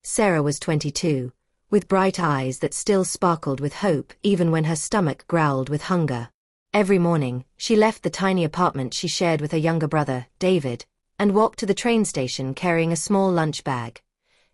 Sarah was 22, with bright eyes that still sparkled with hope even when her stomach growled with hunger. Every morning, she left the tiny apartment she shared with her younger brother, David, and walked to the train station carrying a small lunch bag,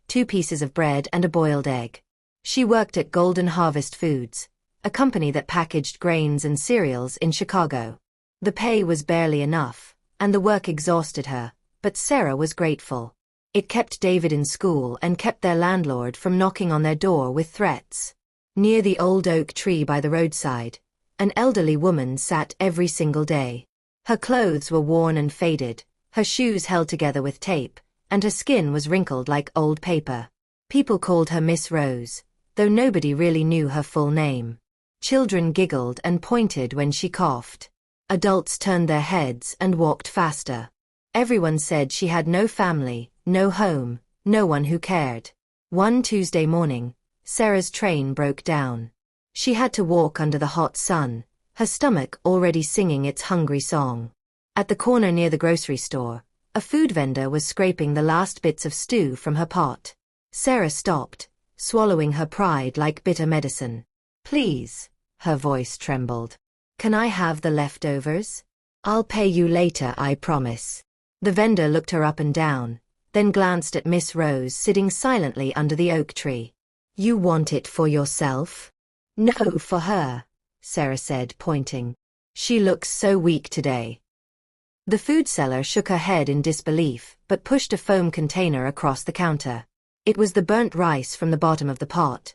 2 pieces of bread and a boiled egg. She worked at Golden Harvest Foods, a company that packaged grains and cereals in Chicago. The pay was barely enough, and the work exhausted her, but Sarah was grateful. It kept David in school and kept their landlord from knocking on their door with threats. Near the old oak tree by the roadside, an elderly woman sat every single day. Her clothes were worn and faded, her shoes held together with tape, and her skin was wrinkled like old paper. People called her Miss Rose, though nobody really knew her full name. Children giggled and pointed when she coughed. Adults turned their heads and walked faster. Everyone said she had no family, no home, no one who cared. One Tuesday morning, Sarah's train broke down. She had to walk under the hot sun, her stomach already singing its hungry song. At the corner near the grocery store, a food vendor was scraping the last bits of stew from her pot. Sarah stopped, swallowing her pride like bitter medicine. "Please," her voice trembled. "Can I have the leftovers? I'll pay you later, I promise." The vendor looked her up and down, then glanced at Miss Rose sitting silently under the oak tree. "You want it for yourself?" "No, for her," Sarah said, pointing. "She looks so weak today." The food seller shook her head in disbelief, but pushed a foam container across the counter. It was the burnt rice from the bottom of the pot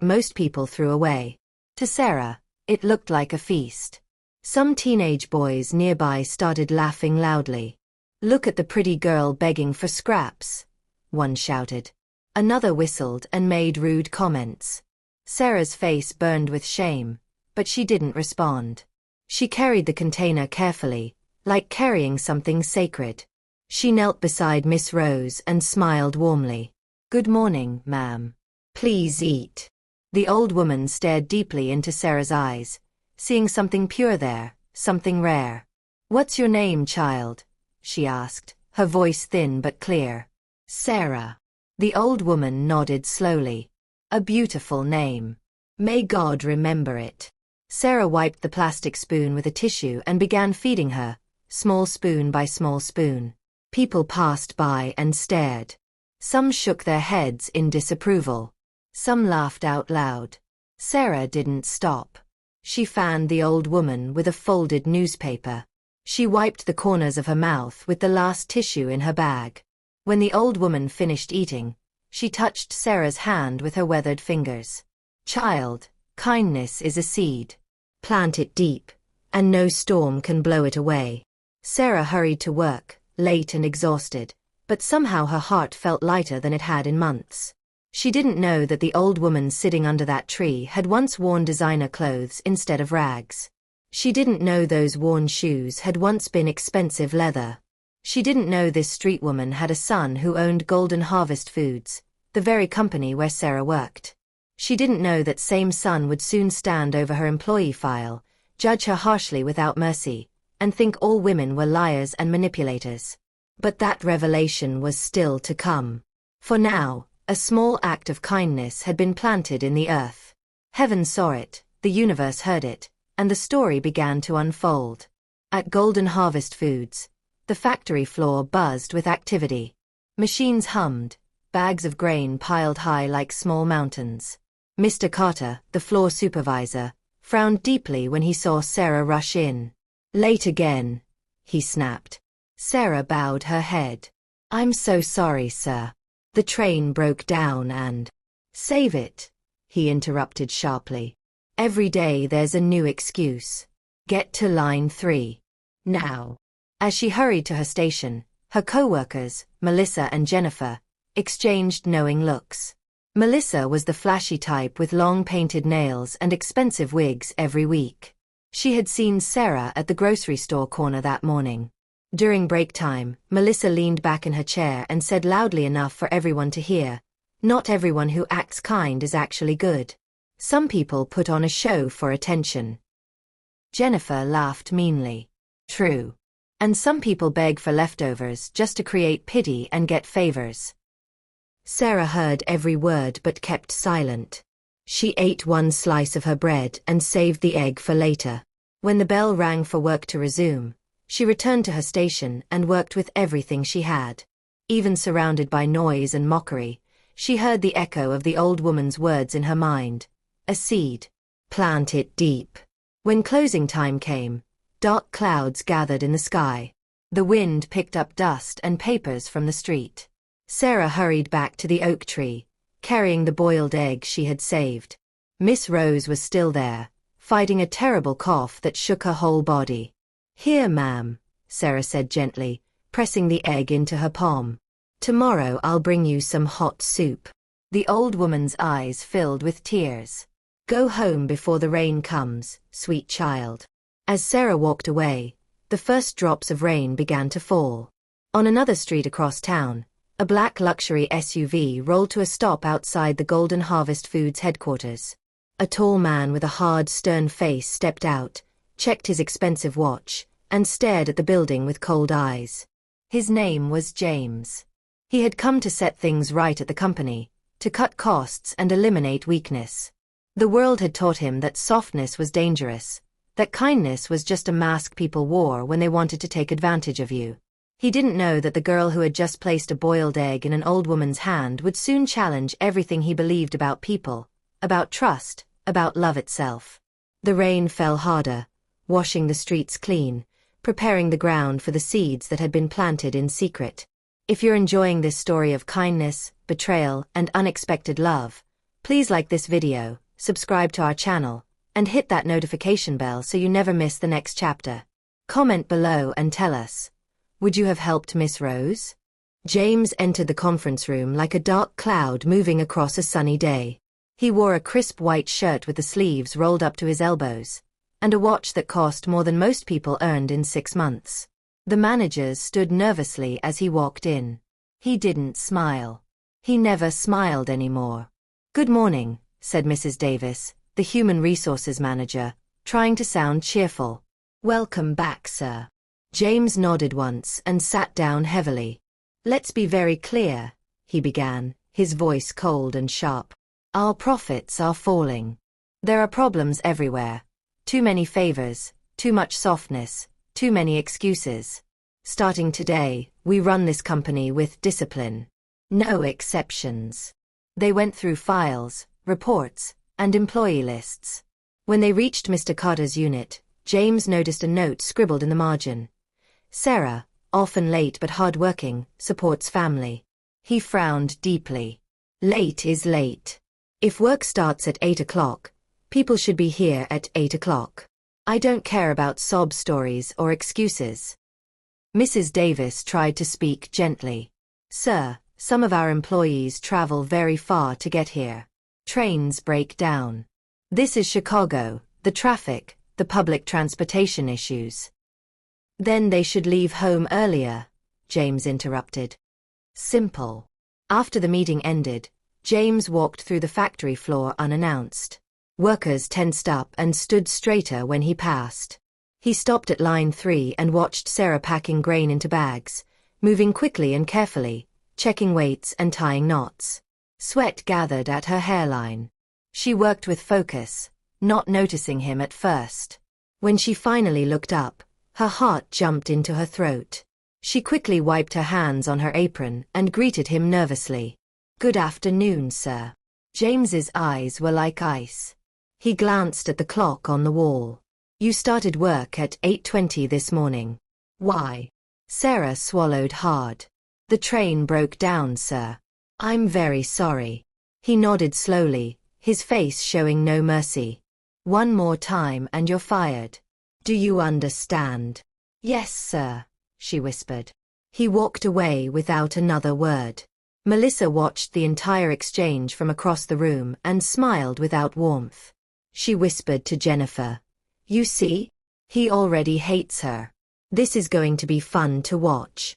most people threw away. To Sarah, it looked like a feast. Some teenage boys nearby started laughing loudly. "Look at the pretty girl begging for scraps," one shouted. Another whistled and made rude comments. Sarah's face burned with shame, but she didn't respond. She carried the container carefully, like carrying something sacred. She knelt beside Miss Rose and smiled warmly. "Good morning, ma'am. Please eat." The old woman stared deeply into Sarah's eyes, seeing something pure there, something rare. "What's your name, child?" she asked, her voice thin but clear. "Sarah." The old woman nodded slowly. "A beautiful name. May God remember it." Sarah wiped the plastic spoon with a tissue and began feeding her, small spoon by small spoon. People passed by and stared. Some shook their heads in disapproval. Some laughed out loud. Sarah didn't stop. She fanned the old woman with a folded newspaper. She wiped the corners of her mouth with the last tissue in her bag. When the old woman finished eating, she touched Sarah's hand with her weathered fingers. "Child, kindness is a seed. Plant it deep, and no storm can blow it away." Sarah hurried to work, late and exhausted, but somehow her heart felt lighter than it had in months. She didn't know that the old woman sitting under that tree had once worn designer clothes instead of rags. She didn't know those worn shoes had once been expensive leather. She didn't know this street woman had a son who owned Golden Harvest Foods, the very company where Sarah worked. She didn't know that same son would soon stand over her employee file, judge her harshly without mercy, and think all women were liars and manipulators. But that revelation was still to come. For now, a small act of kindness had been planted in the earth. Heaven saw it, the universe heard it, and the story began to unfold. At Golden Harvest Foods, the factory floor buzzed with activity. Machines hummed, bags of grain piled high like small mountains. Mr. Carter, the floor supervisor, frowned deeply when he saw Sarah rush in. "Late again," he snapped. Sarah bowed her head. "I'm so sorry, sir. The train broke down and—" "Save it," he interrupted sharply. "Every day there's a new excuse. Get to line 3. Now." As she hurried to her station, her co-workers, Melissa and Jennifer, exchanged knowing looks. Melissa was the flashy type with long painted nails and expensive wigs every week. She had seen Sarah at the grocery store corner that morning. During break time, Melissa leaned back in her chair and said loudly enough for everyone to hear, "Not everyone who acts kind is actually good. Some people put on a show for attention." Jennifer laughed meanly. "True. And some people beg for leftovers just to create pity and get favors." Sarah heard every word but kept silent. She ate one slice of her bread and saved the egg for later. When the bell rang for work to resume, she returned to her station and worked with everything she had. Even surrounded by noise and mockery, she heard the echo of the old woman's words in her mind. A seed. Plant it deep. When closing time came, dark clouds gathered in the sky. The wind picked up dust and papers from the street. Sarah hurried back to the oak tree, carrying the boiled egg she had saved. Miss Rose was still there, fighting a terrible cough that shook her whole body. "Here, ma'am," Sarah said gently, pressing the egg into her palm. "Tomorrow I'll bring you some hot soup." The old woman's eyes filled with tears. "Go home before the rain comes, sweet child." As Sarah walked away, the first drops of rain began to fall. On another street across town, a black luxury SUV rolled to a stop outside the Golden Harvest Foods headquarters. A tall man with a hard, stern face stepped out, checked his expensive watch, and stared at the building with cold eyes. His name was James. He had come to set things right at the company, to cut costs and eliminate weakness. The world had taught him that softness was dangerous, that kindness was just a mask people wore when they wanted to take advantage of you. He didn't know that the girl who had just placed a boiled egg in an old woman's hand would soon challenge everything he believed about people, about trust, about love itself. The rain fell harder, washing the streets clean, preparing the ground for the seeds that had been planted in secret. If you're enjoying this story of kindness, betrayal, and unexpected love, please like this video, subscribe to our channel, and hit that notification bell so you never miss the next chapter. Comment below and tell us, would you have helped Miss Rose? James entered the conference room like a dark cloud moving across a sunny day. He wore a crisp white shirt with the sleeves rolled up to his elbows, and a watch that cost more than most people earned in 6 months. The managers stood nervously as he walked in. He didn't smile. He never smiled anymore. "Good morning," said Mrs. Davis, the human resources manager, trying to sound cheerful. "Welcome back, sir." James nodded once and sat down heavily. "Let's be very clear," he began, his voice cold and sharp. "Our profits are falling. There are problems everywhere. Too many favors, too much softness, too many excuses. Starting today, we run this company with discipline. No exceptions." They went through files, reports, and employee lists. When they reached Mr. Carter's unit, James noticed a note scribbled in the margin. "Sarah, often late but hard-working, supports family." He frowned deeply. Late is late. If work starts at 8 o'clock, people should be here at 8 o'clock. I don't care about sob stories or excuses. Mrs. Davis tried to speak gently. "Sir, some of our employees travel very far to get here. Trains break down. This is Chicago, the traffic, the public transportation issues." "Then they should leave home earlier," James interrupted. Simple. After the meeting ended, James walked through the factory floor unannounced. Workers tensed up and stood straighter when he passed. He stopped at line 3 and watched Sarah packing grain into bags, moving quickly and carefully, checking weights and tying knots. Sweat gathered at her hairline. She worked with focus, not noticing him at first. When she finally looked up, her heart jumped into her throat. She quickly wiped her hands on her apron and greeted him nervously. "Good afternoon, sir." James's eyes were like ice. He glanced at the clock on the wall. "You started work at 8:20 this morning. Why?" Sarah swallowed hard. "The train broke down, sir." "I'm very sorry." He nodded slowly, his face showing no mercy. "One more time and you're fired. Do you understand?" "Yes, sir," she whispered. He walked away without another word. Melissa watched the entire exchange from across the room and smiled without warmth. She whispered to Jennifer, "You see? He already hates her. This is going to be fun to watch."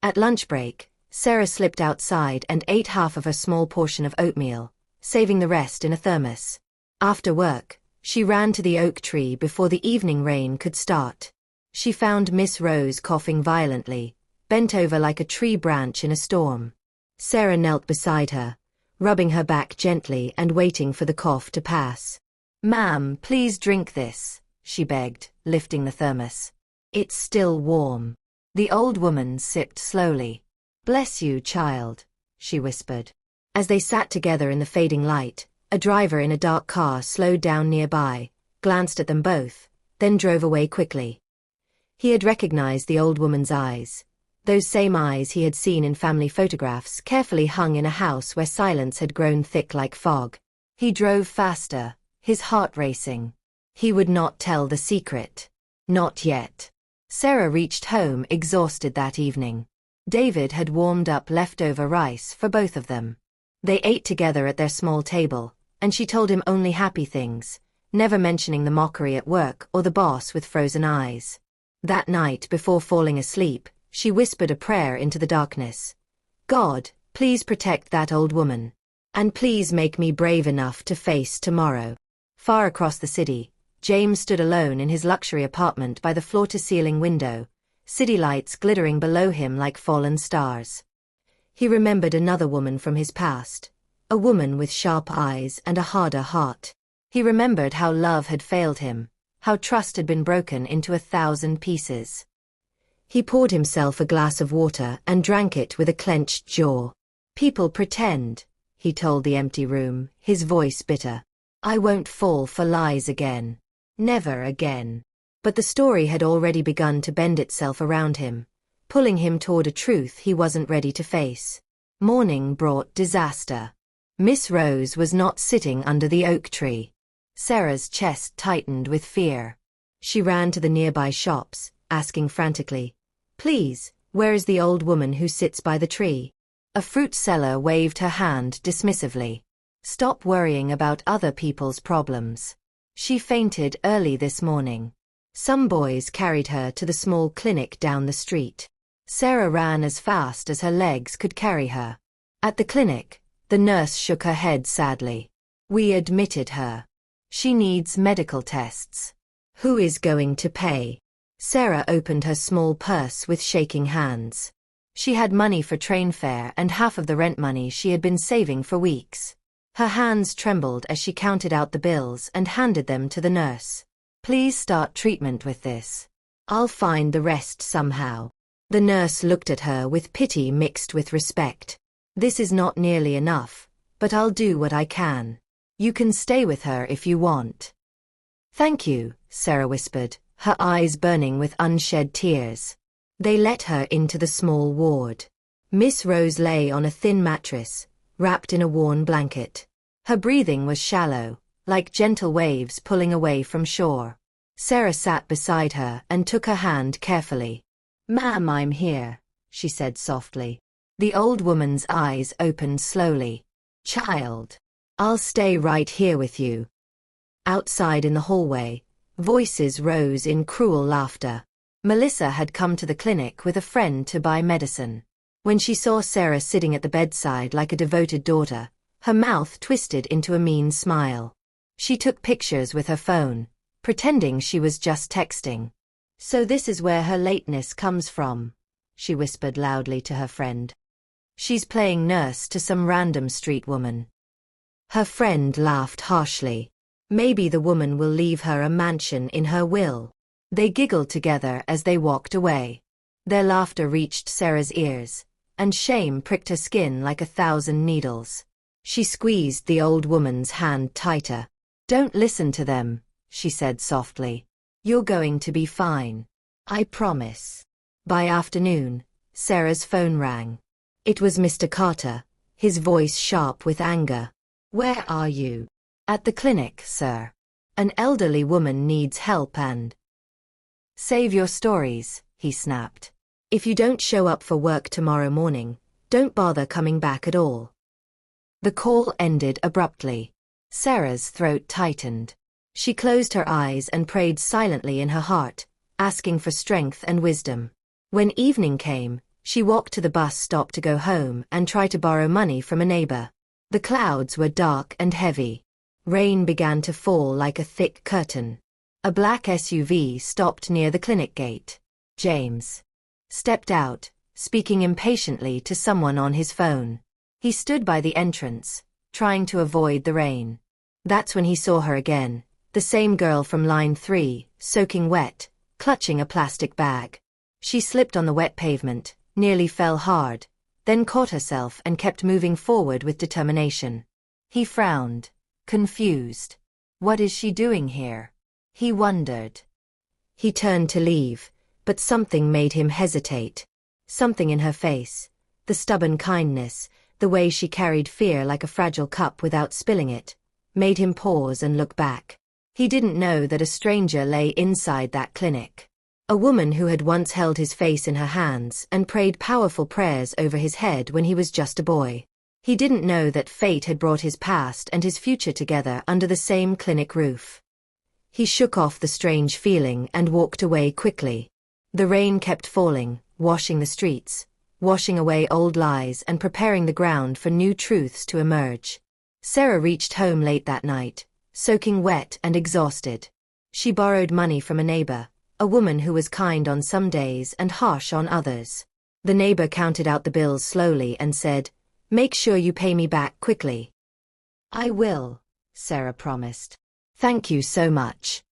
At lunch break, Sarah slipped outside and ate half of her small portion of oatmeal, saving the rest in a thermos. After work, she ran to the oak tree before the evening rain could start. She found Miss Rose coughing violently, bent over like a tree branch in a storm. Sarah knelt beside her, rubbing her back gently and waiting for the cough to pass. "Ma'am, please drink this," she begged, lifting the thermos. "It's still warm." The old woman sipped slowly. "Bless you, child," she whispered. As they sat together in the fading light, a driver in a dark car slowed down nearby, glanced at them both, then drove away quickly. He had recognized the old woman's eyes, those same eyes he had seen in family photographs carefully hung in a house where silence had grown thick like fog. He drove faster, his heart racing. He would not tell the secret. Not yet. Sarah reached home exhausted that evening. David had warmed up leftover rice for both of them. They ate together at their small table, and she told him only happy things, never mentioning the mockery at work or the boss with frozen eyes. That night, before falling asleep, she whispered a prayer into the darkness. "God, please protect that old woman. And please make me brave enough to face tomorrow." Far across the city, James stood alone in his luxury apartment by the floor-to-ceiling window, city lights glittering below him like fallen stars. He remembered another woman from his past, a woman with sharp eyes and a harder heart. He remembered how love had failed him, how trust had been broken into 1,000 pieces. He poured himself a glass of water and drank it with a clenched jaw. "People pretend," he told the empty room, his voice bitter. "I won't fall for lies again. Never again." But the story had already begun to bend itself around him, pulling him toward a truth he wasn't ready to face. Morning brought disaster. Miss Rose was not sitting under the oak tree. Sarah's chest tightened with fear. She ran to the nearby shops, asking frantically, "Please, where is the old woman who sits by the tree?" A fruit seller waved her hand dismissively. "Stop worrying about other people's problems. She fainted early this morning." Some boys carried her to the small clinic down the street. Sarah ran as fast as her legs could carry her. At the clinic, the nurse shook her head sadly. "We admitted her. She needs medical tests. Who is going to pay?" Sarah opened her small purse with shaking hands. She had money for train fare and half of the rent money she had been saving for weeks. Her hands trembled as she counted out the bills and handed them to the nurse. "Please start treatment with this. I'll find the rest somehow." The nurse looked at her with pity mixed with respect. "This is not nearly enough, but I'll do what I can. You can stay with her if you want." "Thank you," Sarah whispered, her eyes burning with unshed tears. They let her into the small ward. Miss Rose lay on a thin mattress, wrapped in a worn blanket. Her breathing was shallow, like gentle waves pulling away from shore. Sarah sat beside her and took her hand carefully. "Ma'am, I'm here," she said softly. The old woman's eyes opened slowly. "Child, I'll stay right here with you." Outside in the hallway, voices rose in cruel laughter. Melissa had come to the clinic with a friend to buy medicine. When she saw Sarah sitting at the bedside like a devoted daughter, her mouth twisted into a mean smile. She took pictures with her phone, pretending she was just texting. "So this is where her lateness comes from," she whispered loudly to her friend. "She's playing nurse to some random street woman." Her friend laughed harshly. "Maybe the woman will leave her a mansion in her will." They giggled together as they walked away. Their laughter reached Sarah's ears, and shame pricked her skin like 1,000 needles. She squeezed the old woman's hand tighter. "Don't listen to them," she said softly. "You're going to be fine. I promise." By afternoon, Sarah's phone rang. It was Mr. Carter, his voice sharp with anger. "Where are you?" "At the clinic, sir. An elderly woman needs help and—" "Save your stories," he snapped. "If you don't show up for work tomorrow morning, don't bother coming back at all." The call ended abruptly. Sarah's throat tightened. She closed her eyes and prayed silently in her heart, asking for strength and wisdom. When evening came, she walked to the bus stop to go home and try to borrow money from a neighbor. The clouds were dark and heavy. Rain began to fall like a thick curtain. A black SUV stopped near the clinic gate. James stepped out, speaking impatiently to someone on his phone. He stood by the entrance, trying to avoid the rain. That's when he saw her again, the same girl from line 3, soaking wet, clutching a plastic bag. She slipped on the wet pavement, nearly fell hard, then caught herself and kept moving forward with determination. He frowned, confused. What is she doing here? He wondered. He turned to leave, but something made him hesitate. Something in her face, the stubborn kindness, the way she carried fear like a fragile cup without spilling it, made him pause and look back. He didn't know that a stranger lay inside that clinic. A woman who had once held his face in her hands and prayed powerful prayers over his head when he was just a boy. He didn't know that fate had brought his past and his future together under the same clinic roof. He shook off the strange feeling and walked away quickly. The rain kept falling, washing the streets, washing away old lies and preparing the ground for new truths to emerge. Sarah reached home late that night, soaking wet and exhausted. She borrowed money from a neighbor, a woman who was kind on some days and harsh on others. The neighbor counted out the bills slowly and said, "Make sure you pay me back quickly." "I will," Sarah promised. "Thank you so much."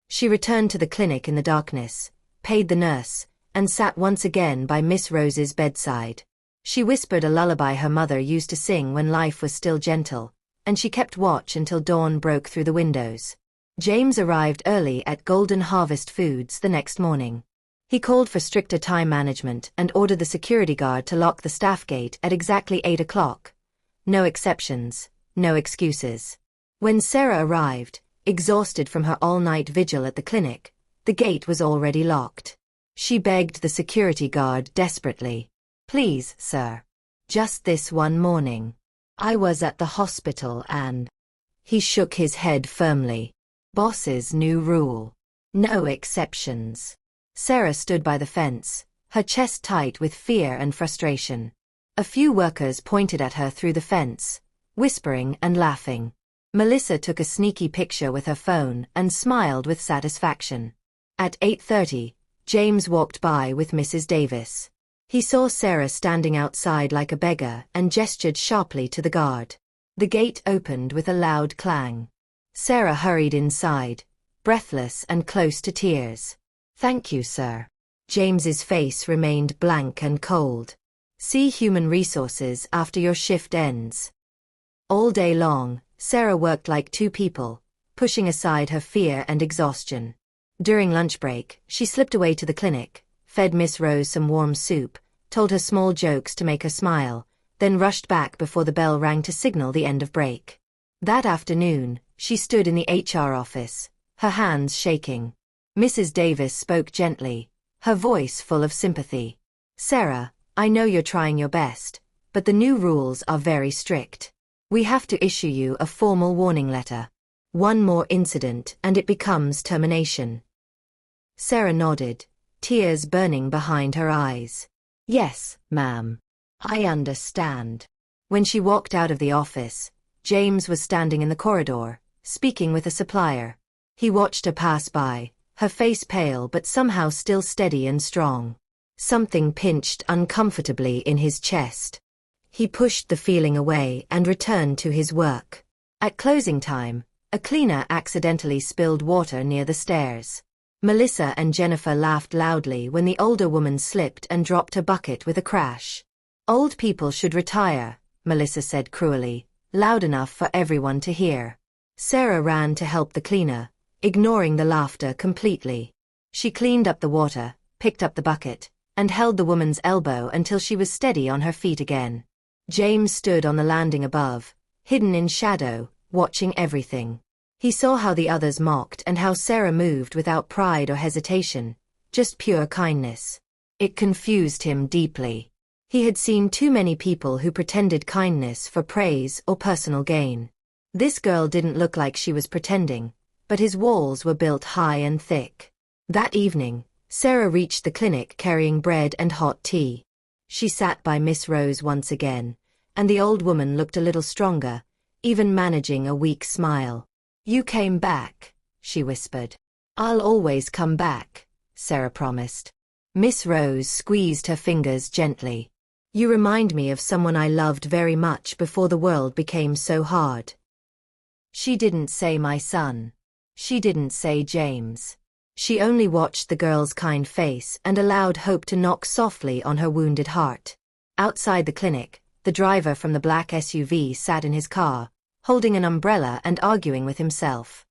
She returned to the clinic in the darkness, paid the nurse, and sat once again by Miss Rose's bedside. She whispered a lullaby her mother used to sing when life was still gentle, and she kept watch until dawn broke through the windows. James arrived early at Golden Harvest Foods the next morning. He called for stricter time management and ordered the security guard to lock the staff gate at exactly 8 o'clock. No exceptions, no excuses. When Sarah arrived, exhausted from her all-night vigil at the clinic, the gate was already locked. She begged the security guard desperately. "Please, sir. Just this one morning. I was at the hospital and—" He shook his head firmly. "Boss's new rule. No exceptions." Sarah stood by the fence, her chest tight with fear and frustration. A few workers pointed at her through the fence, whispering and laughing. Melissa took a sneaky picture with her phone and smiled with satisfaction. At 8:30, James walked by with Mrs. Davis. He saw Sarah standing outside like a beggar and gestured sharply to the guard. The gate opened with a loud clang. Sarah hurried inside, breathless and close to tears. "Thank you, sir." James's face remained blank and cold. "See Human Resources after your shift ends." All day long, Sarah worked like two people, pushing aside her fear and exhaustion. During lunch break, she slipped away to the clinic, fed Miss Rose some warm soup, told her small jokes to make her smile, then rushed back before the bell rang to signal the end of break. That afternoon, she stood in the HR office, her hands shaking. Mrs. Davis spoke gently, her voice full of sympathy. "Sarah, I know you're trying your best, but the new rules are very strict. We have to issue you a formal warning letter. One more incident and it becomes termination." Sarah nodded, tears burning behind her eyes. "Yes, ma'am. I understand." When she walked out of the office, James was standing in the corridor, speaking with a supplier. He watched her pass by, her face pale but somehow still steady and strong. Something pinched uncomfortably in his chest. He pushed the feeling away and returned to his work. At closing time, a cleaner accidentally spilled water near the stairs. Melissa and Jennifer laughed loudly when the older woman slipped and dropped a bucket with a crash. "Old people should retire," Melissa said cruelly, loud enough for everyone to hear. Sarah ran to help the cleaner, ignoring the laughter completely. She cleaned up the water, picked up the bucket, and held the woman's elbow until she was steady on her feet again. James stood on the landing above, hidden in shadow, watching everything. He saw how the others mocked and how Sarah moved without pride or hesitation, just pure kindness. It confused him deeply. He had seen too many people who pretended kindness for praise or personal gain. This girl didn't look like she was pretending, but his walls were built high and thick. That evening, Sarah reached the clinic carrying bread and hot tea. She sat by Miss Rose once again, and the old woman looked a little stronger, even managing a weak smile. "You came back," she whispered. "I'll always come back," Sarah promised. Miss Rose squeezed her fingers gently. You remind me of someone I loved very much before the world became so hard. She didn't say my son. She didn't say James. She only watched the girl's kind face and allowed hope to knock softly on her wounded heart. Outside the clinic, the driver from the black SUV sat in his car, holding an umbrella and arguing with himself.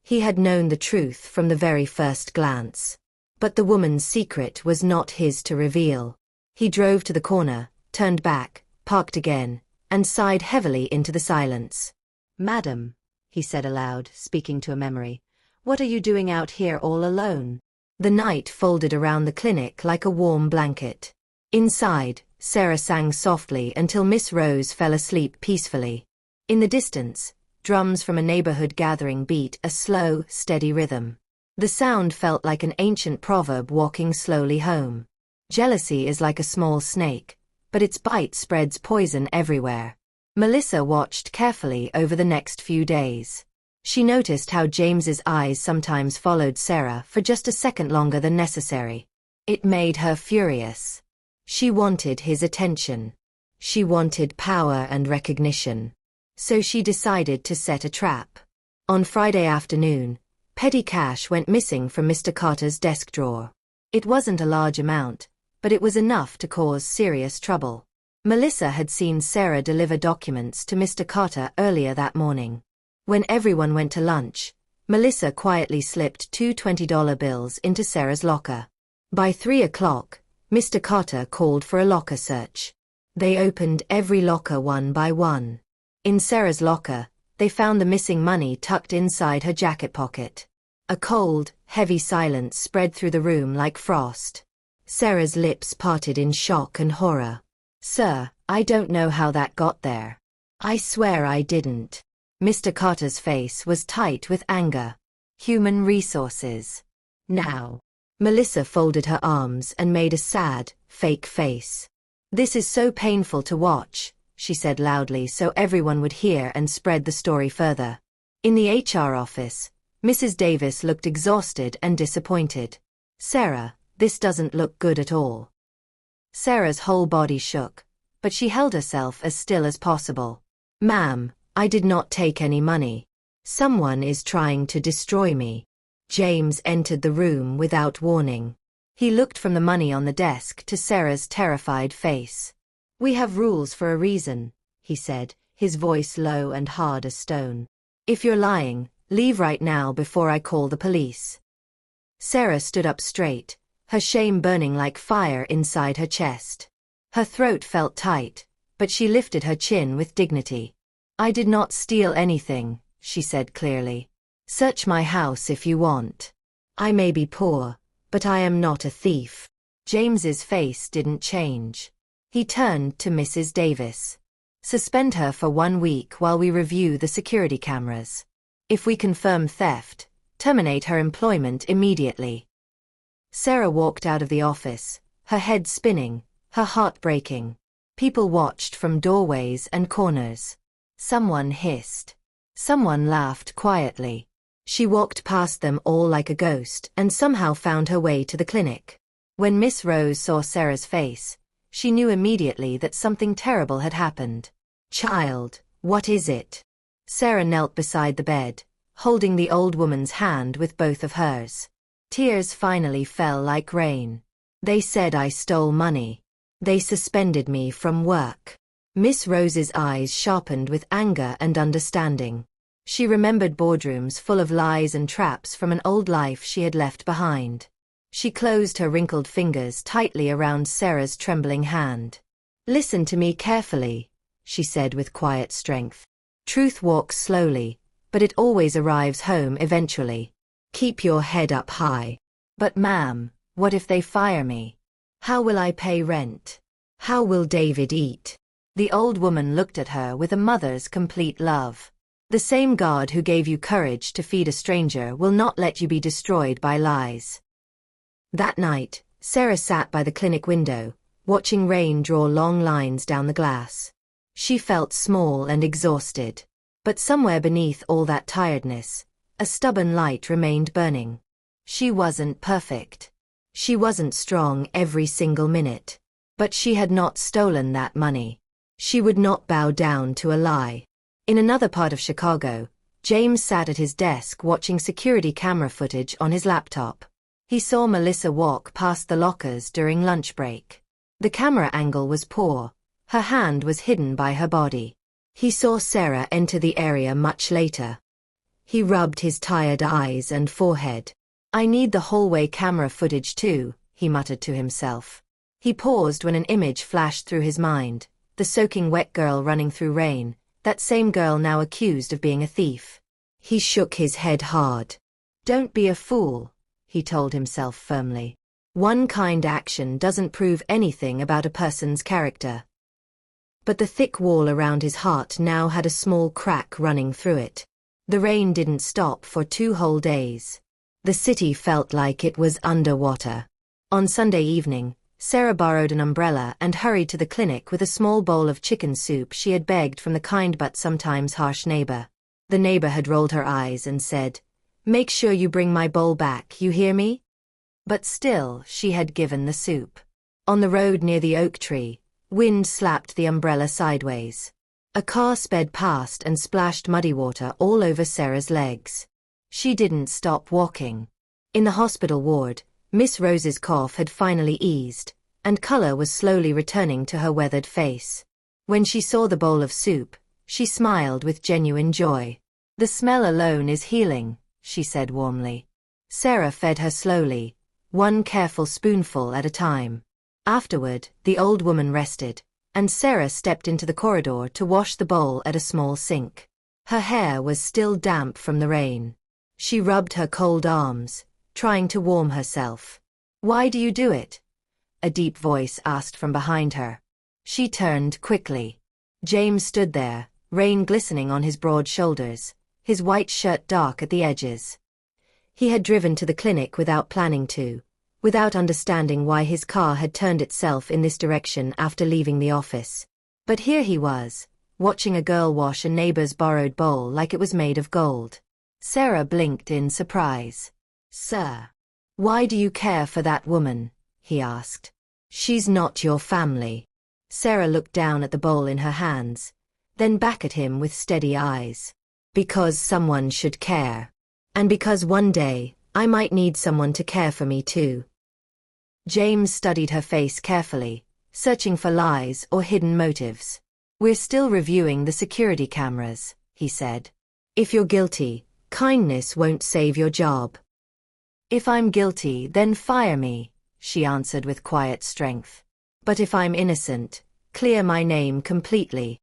He had known the truth from the very first glance. But the woman's secret was not his to reveal. He drove to the corner, turned back, parked again, and sighed heavily into the silence. "Madam," he said aloud, speaking to a memory, "what are you doing out here all alone?" The night folded around the clinic like a warm blanket. Inside, Sarah sang softly until Miss Rose fell asleep peacefully. In the distance, drums from a neighborhood gathering beat a slow, steady rhythm. The sound felt like an ancient proverb walking slowly home. Jealousy is like a small snake, but its bite spreads poison everywhere. Melissa watched carefully over the next few days. She noticed how James's eyes sometimes followed Sarah for just a second longer than necessary. It made her furious. She wanted his attention. She wanted power and recognition. So she decided to set a trap. On Friday afternoon, petty cash went missing from Mr. Carter's desk drawer. It wasn't a large amount, but it was enough to cause serious trouble. Melissa had seen Sarah deliver documents to Mr. Carter earlier that morning. When everyone went to lunch, Melissa quietly slipped two $20 bills into Sarah's locker. By 3 o'clock, Mr. Carter called for a locker search. They opened every locker one by one. In Sarah's locker, they found the missing money tucked inside her jacket pocket. A cold, heavy silence spread through the room like frost. Sarah's lips parted in shock and horror. "Sir, I don't know how that got there. I swear I didn't." Mr. Carter's face was tight with anger. "Human resources. Now." Melissa folded her arms and made a sad, fake face. "This is so painful to watch," she said loudly so everyone would hear and spread the story further. In the HR office, Mrs. Davis looked exhausted and disappointed. "Sarah, this doesn't look good at all." Sarah's whole body shook, but she held herself as still as possible. "Ma'am, I did not take any money. Someone is trying to destroy me." James entered the room without warning. He looked from the money on the desk to Sarah's terrified face. "We have rules for a reason," he said, his voice low and hard as stone. "If you're lying, leave right now before I call the police." Sarah stood up straight, her shame burning like fire inside her chest. Her throat felt tight, but she lifted her chin with dignity. "I did not steal anything," she said clearly. "Search my house if you want. I may be poor, but I am not a thief." James's face didn't change. He turned to Mrs. Davis. "Suspend her for 1 week while we review the security cameras. If we confirm theft, terminate her employment immediately." Sarah walked out of the office, her head spinning, her heart breaking. People watched from doorways and corners. Someone hissed. Someone laughed quietly. She walked past them all like a ghost and somehow found her way to the clinic. When Miss Rose saw Sarah's face, she knew immediately that something terrible had happened. "Child, what is it?" Sarah knelt beside the bed, holding the old woman's hand with both of hers. Tears finally fell like rain. "They said I stole money. They suspended me from work." Miss Rose's eyes sharpened with anger and understanding. She remembered boardrooms full of lies and traps from an old life she had left behind. She closed her wrinkled fingers tightly around Sarah's trembling hand. "Listen to me carefully," she said with quiet strength. "Truth walks slowly, but it always arrives home eventually. Keep your head up high." "But ma'am, what if they fire me? How will I pay rent? How will David eat?" The old woman looked at her with a mother's complete love. "The same God who gave you courage to feed a stranger will not let you be destroyed by lies." That night, Sarah sat by the clinic window, watching rain draw long lines down the glass. She felt small and exhausted. But somewhere beneath all that tiredness, a stubborn light remained burning. She wasn't perfect. She wasn't strong every single minute. But she had not stolen that money. She would not bow down to a lie. In another part of Chicago, James sat at his desk watching security camera footage on his laptop. He saw Melissa walk past the lockers during lunch break. The camera angle was poor. Her hand was hidden by her body. He saw Sarah enter the area much later. He rubbed his tired eyes and forehead. "I need the hallway camera footage too," he muttered to himself. He paused when an image flashed through his mind, the soaking wet girl running through rain, that same girl now accused of being a thief. He shook his head hard. "Don't be a fool," he told himself firmly. "One kind action doesn't prove anything about a person's character." But the thick wall around his heart now had a small crack running through it. The rain didn't stop for 2 whole days. The city felt like it was underwater. On Sunday evening, Sarah borrowed an umbrella and hurried to the clinic with a small bowl of chicken soup she had begged from the kind but sometimes harsh neighbor. The neighbor had rolled her eyes and said, "Make sure you bring my bowl back, you hear me?" But still, she had given the soup. On the road near the oak tree, wind slapped the umbrella sideways. A car sped past and splashed muddy water all over Sarah's legs. She didn't stop walking. In the hospital ward, Miss Rose's cough had finally eased, and color was slowly returning to her weathered face. When she saw the bowl of soup, she smiled with genuine joy. "The smell alone is healing," she said warmly. Sarah fed her slowly, one careful spoonful at a time. Afterward, the old woman rested, and Sarah stepped into the corridor to wash the bowl at a small sink. Her hair was still damp from the rain. She rubbed her cold arms, trying to warm herself. "Why do you do it?" a deep voice asked from behind her. She turned quickly. James stood there, rain glistening on his broad shoulders, his white shirt dark at the edges. He had driven to the clinic without planning to, without understanding why his car had turned itself in this direction after leaving the office. But here he was, watching a girl wash a neighbor's borrowed bowl like it was made of gold. Sarah blinked in surprise. "Sir, why do you care for that woman?" he asked. "She's not your family." Sarah looked down at the bowl in her hands, then back at him with steady eyes. "Because someone should care. And because one day, I might need someone to care for me too." James studied her face carefully, searching for lies or hidden motives. "We're still reviewing the security cameras," he said. "If you're guilty, kindness won't save your job." "If I'm guilty, then fire me," she answered with quiet strength. "But if I'm innocent, clear my name completely."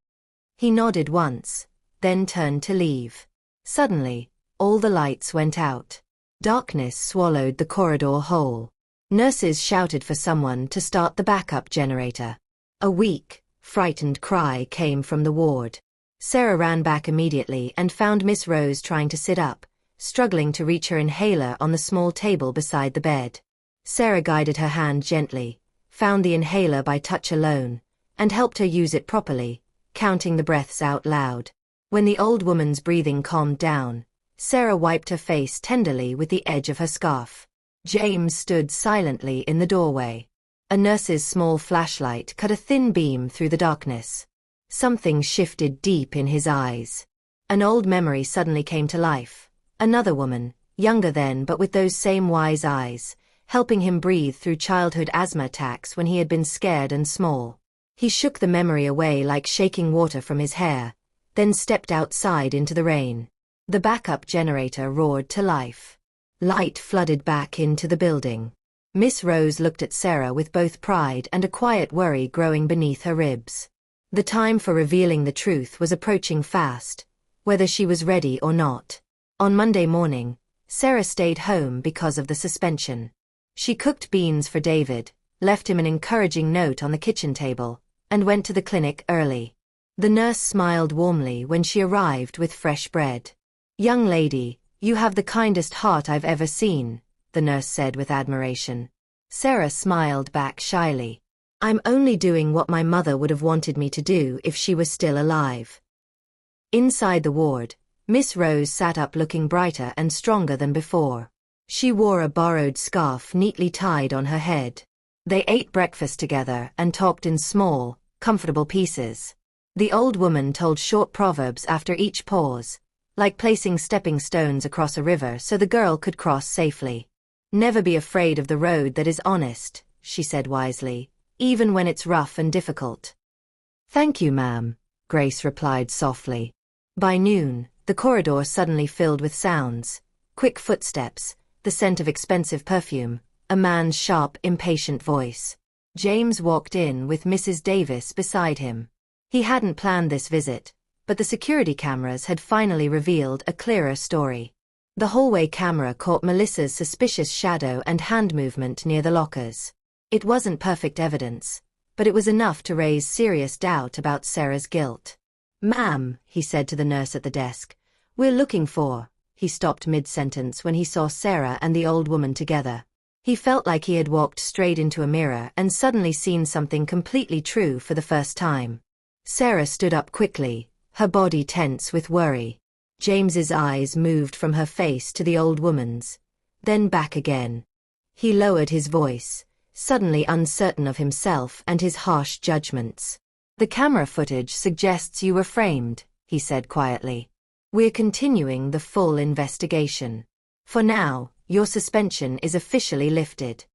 He nodded once, then turned to leave. Suddenly, all the lights went out. Darkness swallowed the corridor whole. Nurses shouted for someone to start the backup generator. A weak, frightened cry came from the ward. Sarah ran back immediately and found Miss Rose trying to sit up, struggling to reach her inhaler on the small table beside the bed. Sarah guided her hand gently, found the inhaler by touch alone, and helped her use it properly, counting the breaths out loud. When the old woman's breathing calmed down, Sarah wiped her face tenderly with the edge of her scarf. James stood silently in the doorway. A nurse's small flashlight cut a thin beam through the darkness. Something shifted deep in his eyes. An old memory suddenly came to life. Another woman, younger then but with those same wise eyes, helping him breathe through childhood asthma attacks when he had been scared and small. He shook the memory away like shaking water from his hair, then stepped outside into the rain. The backup generator roared to life. Light flooded back into the building. Miss Rose looked at Sarah with both pride and a quiet worry growing beneath her ribs. The time for revealing the truth was approaching fast, whether she was ready or not. On Monday morning, Sarah stayed home because of the suspension. She cooked beans for David, left him an encouraging note on the kitchen table, and went to the clinic early. The nurse smiled warmly when she arrived with fresh bread. "Young lady, you have the kindest heart I've ever seen," the nurse said with admiration. Sarah smiled back shyly. "I'm only doing what my mother would have wanted me to do if she was still alive." Inside the ward, Miss Rose sat up looking brighter and stronger than before. She wore a borrowed scarf neatly tied on her head. They ate breakfast together and talked in small, comfortable pieces. The old woman told short proverbs after each pause, like placing stepping stones across a river so the girl could cross safely. "Never be afraid of the road that is honest," she said wisely, "even when it's rough and difficult." "Thank you, ma'am," Grace replied softly. By noon, the corridor suddenly filled with sounds: quick footsteps, the scent of expensive perfume, a man's sharp, impatient voice. James walked in with Mrs. Davis beside him. He hadn't planned this visit, but the security cameras had finally revealed a clearer story. The hallway camera caught Melissa's suspicious shadow and hand movement near the lockers. It wasn't perfect evidence, but it was enough to raise serious doubt about Sarah's guilt. "Ma'am," he said to the nurse at the desk, "we're looking for—" He stopped mid-sentence when he saw Sarah and the old woman together. He felt like he had walked straight into a mirror and suddenly seen something completely true for the first time. Sarah stood up quickly, her body tense with worry. James's eyes moved from her face to the old woman's, then back again. He lowered his voice, suddenly uncertain of himself and his harsh judgments. "The camera footage suggests you were framed," he said quietly. "We're continuing the full investigation. For now, your suspension is officially lifted."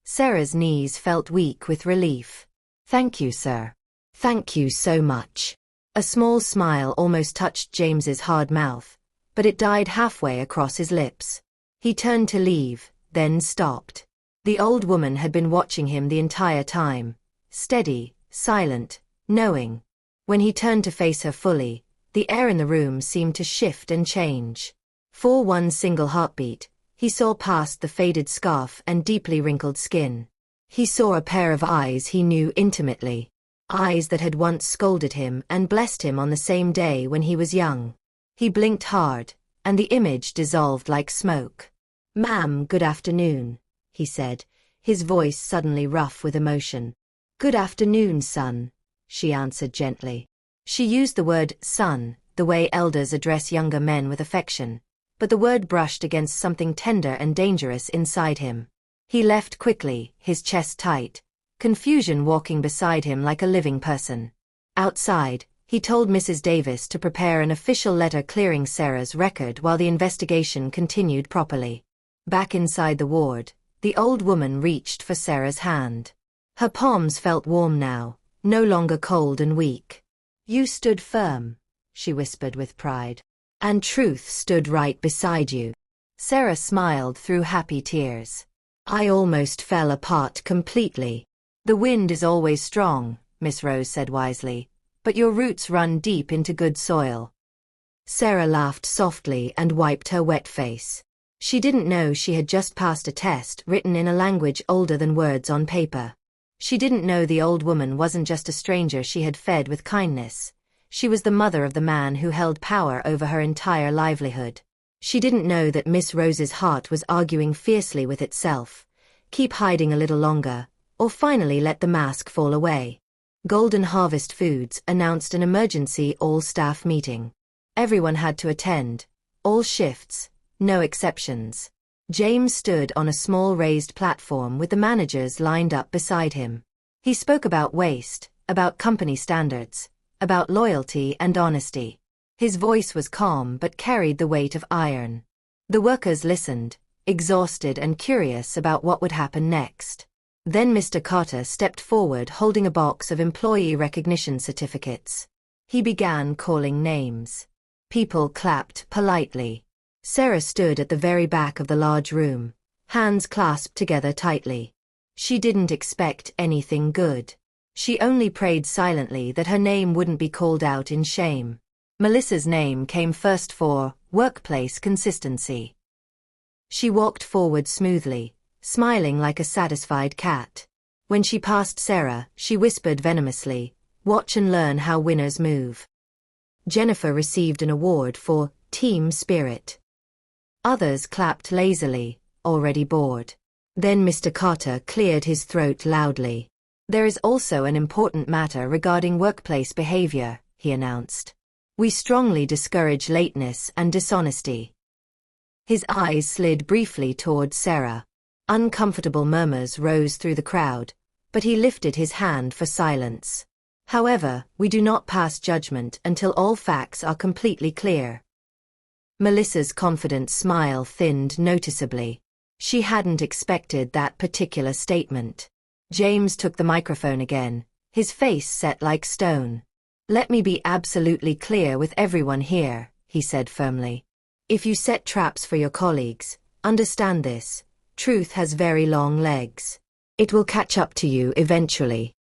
Sarah's knees felt weak with relief. "Thank you, sir. Thank you so much." A small smile almost touched James's hard mouth, but it died halfway across his lips. He turned to leave, then stopped. The old woman had been watching him the entire time, steady, silent, knowing. When he turned to face her fully, the air in the room seemed to shift and change. For one single heartbeat, he saw past the faded scarf and deeply wrinkled skin. He saw a pair of eyes he knew intimately. Eyes that had once scolded him and blessed him on the same day when he was young. He blinked hard, and the image dissolved like smoke. "Ma'am, good afternoon," he said, his voice suddenly rough with emotion. "Good afternoon, son," she answered gently. She used the word son, the way elders address younger men with affection, but the word brushed against something tender and dangerous inside him. He left quickly, his chest tight, confusion walking beside him like a living person. Outside, he told Mrs. Davis to prepare an official letter clearing Sarah's record while the investigation continued properly. Back inside the ward, the old woman reached for Sarah's hand. Her palms felt warm now, no longer cold and weak. "You stood firm," she whispered with pride. "And truth stood right beside you." Sarah smiled through happy tears. "I almost fell apart completely." "The wind is always strong," Miss Rose said wisely, "but your roots run deep into good soil." Sarah laughed softly and wiped her wet face. She didn't know she had just passed a test written in a language older than words on paper. She didn't know the old woman wasn't just a stranger she had fed with kindness. She was the mother of the man who held power over her entire livelihood. She didn't know that Miss Rose's heart was arguing fiercely with itself. Keep hiding a little longer, or finally let the mask fall away. Golden Harvest Foods announced an emergency all-staff meeting. Everyone had to attend, all shifts, no exceptions. James stood on a small raised platform with the managers lined up beside him. He spoke about waste, about company standards, about loyalty and honesty. His voice was calm but carried the weight of iron. The workers listened, exhausted and curious about what would happen next. Then Mr. Carter stepped forward holding a box of employee recognition certificates. He began calling names. People clapped politely. Sarah stood at the very back of the large room, hands clasped together tightly. She didn't expect anything good. She only prayed silently that her name wouldn't be called out in shame. Melissa's name came first for workplace consistency. She walked forward smoothly, smiling like a satisfied cat. When she passed Sarah, she whispered venomously, "Watch and learn how winners move." Jennifer received an award for team spirit. Others clapped lazily, already bored. Then Mr. Carter cleared his throat loudly. "There is also an important matter regarding workplace behavior," he announced. "We strongly discourage lateness and dishonesty." His eyes slid briefly toward Sarah. Uncomfortable murmurs rose through the crowd, but he lifted his hand for silence. However, we do not pass judgment until all facts are completely clear. Melissa's confident smile thinned noticeably. She hadn't expected that particular statement. James took the microphone again, his face set like stone. "Let me be absolutely clear with everyone here," he said firmly. "If you set traps for your colleagues, understand this: truth has very long legs. It will catch up to you eventually."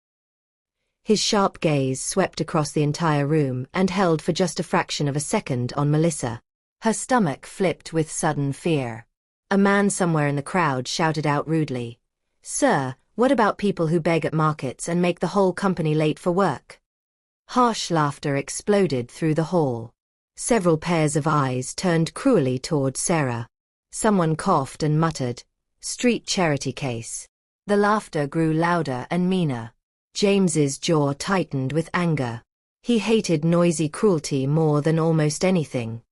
His sharp gaze swept across the entire room and held for just a fraction of a second on Melissa. Her stomach flipped with sudden fear. A man somewhere in the crowd shouted out rudely, "Sir, what about people who beg at markets and make the whole company late for work?" Harsh laughter exploded through the hall. Several pairs of eyes turned cruelly toward Sarah. Someone coughed and muttered, "Street charity case." The laughter grew louder and meaner. James's jaw tightened with anger. He hated noisy cruelty more than almost anything.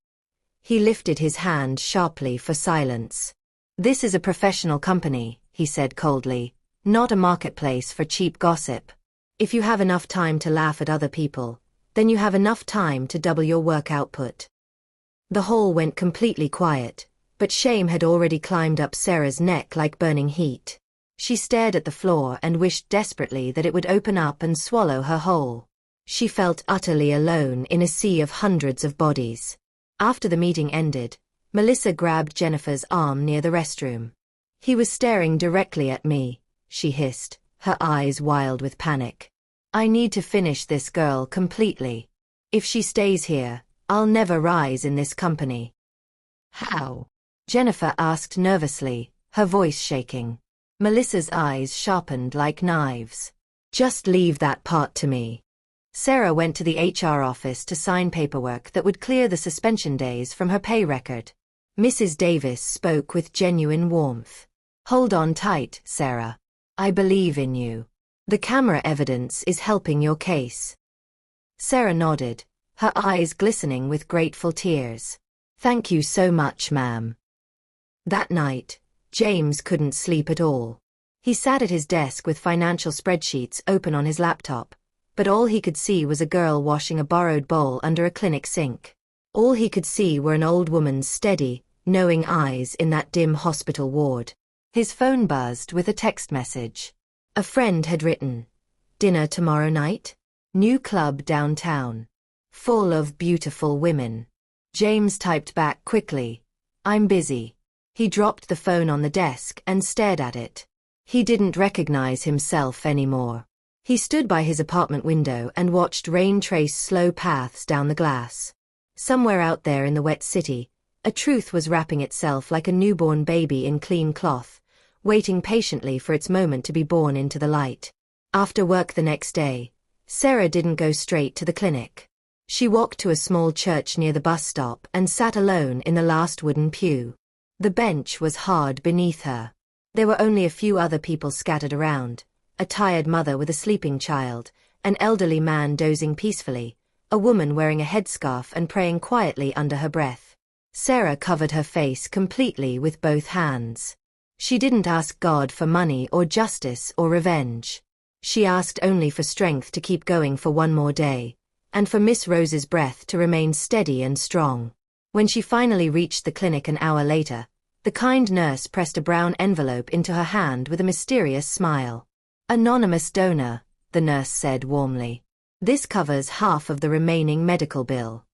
He lifted his hand sharply for silence. "This is a professional company," he said coldly, "not a marketplace for cheap gossip. If you have enough time to laugh at other people, then you have enough time to double your work output." The hall went completely quiet, but shame had already climbed up Sarah's neck like burning heat. She stared at the floor and wished desperately that it would open up and swallow her whole. She felt utterly alone in a sea of hundreds of bodies. After the meeting ended, Melissa grabbed Jennifer's arm near the restroom. "He was staring directly at me," she hissed, her eyes wild with panic. "I need to finish this girl completely. If she stays here, I'll never rise in this company." "How?" Jennifer asked nervously, her voice shaking. Melissa's eyes sharpened like knives. "Just leave that part to me." Sarah went to the HR office to sign paperwork that would clear the suspension days from her pay record. Mrs. Davis spoke with genuine warmth. "Hold on tight, Sarah. I believe in you. The camera evidence is helping your case." Sarah nodded, her eyes glistening with grateful tears. "Thank you so much, ma'am." That night, James couldn't sleep at all. He sat at his desk with financial spreadsheets open on his laptop, but all he could see was a girl washing a borrowed bowl under a clinic sink. All he could see were an old woman's steady, knowing eyes in that dim hospital ward. His phone buzzed with a text message. A friend had written, "Dinner tomorrow night? New club downtown. Full of beautiful women." James typed back quickly, "I'm busy." He dropped the phone on the desk and stared at it. He didn't recognize himself anymore. He stood by his apartment window and watched rain trace slow paths down the glass. Somewhere out there in the wet city, a truth was wrapping itself like a newborn baby in clean cloth, waiting patiently for its moment to be born into the light. After work the next day, Sarah didn't go straight to the clinic. She walked to a small church near the bus stop and sat alone in the last wooden pew. The bench was hard beneath her. There were only a few other people scattered around: a tired mother with a sleeping child, an elderly man dozing peacefully, a woman wearing a headscarf and praying quietly under her breath. Sarah covered her face completely with both hands. She didn't ask God for money or justice or revenge. She asked only for strength to keep going for one more day, and for Miss Rose's breath to remain steady and strong. When she finally reached the clinic an hour later, the kind nurse pressed a brown envelope into her hand with a mysterious smile. "Anonymous donor," the nurse said warmly. "This covers half of the remaining medical bill."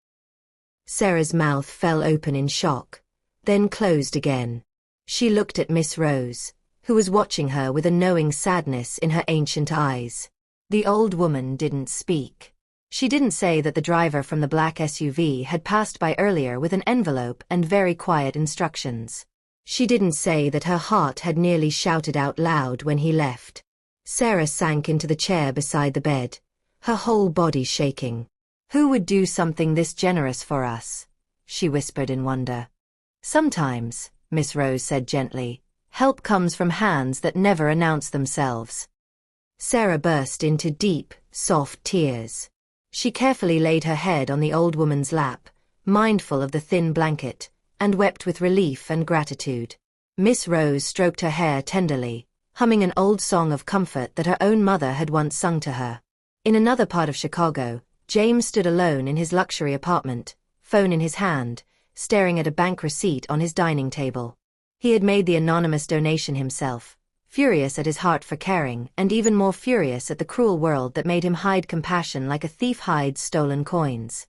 Sarah's mouth fell open in shock, then closed again. She looked at Miss Rose, who was watching her with a knowing sadness in her ancient eyes. The old woman didn't speak. She didn't say that the driver from the black SUV had passed by earlier with an envelope and very quiet instructions. She didn't say that her heart had nearly shouted out loud when he left. Sarah sank into the chair beside the bed, her whole body shaking. "Who would do something this generous for us?" she whispered in wonder. "Sometimes," Miss Rose said gently, "help comes from hands that never announce themselves." Sarah burst into deep, soft tears. She carefully laid her head on the old woman's lap, mindful of the thin blanket, and wept with relief and gratitude. Miss Rose stroked her hair tenderly, humming an old song of comfort that her own mother had once sung to her. In another part of Chicago, James stood alone in his luxury apartment, phone in his hand, staring at a bank receipt on his dining table. He had made the anonymous donation himself, furious at his heart for caring, and even more furious at the cruel world that made him hide compassion like a thief hides stolen coins.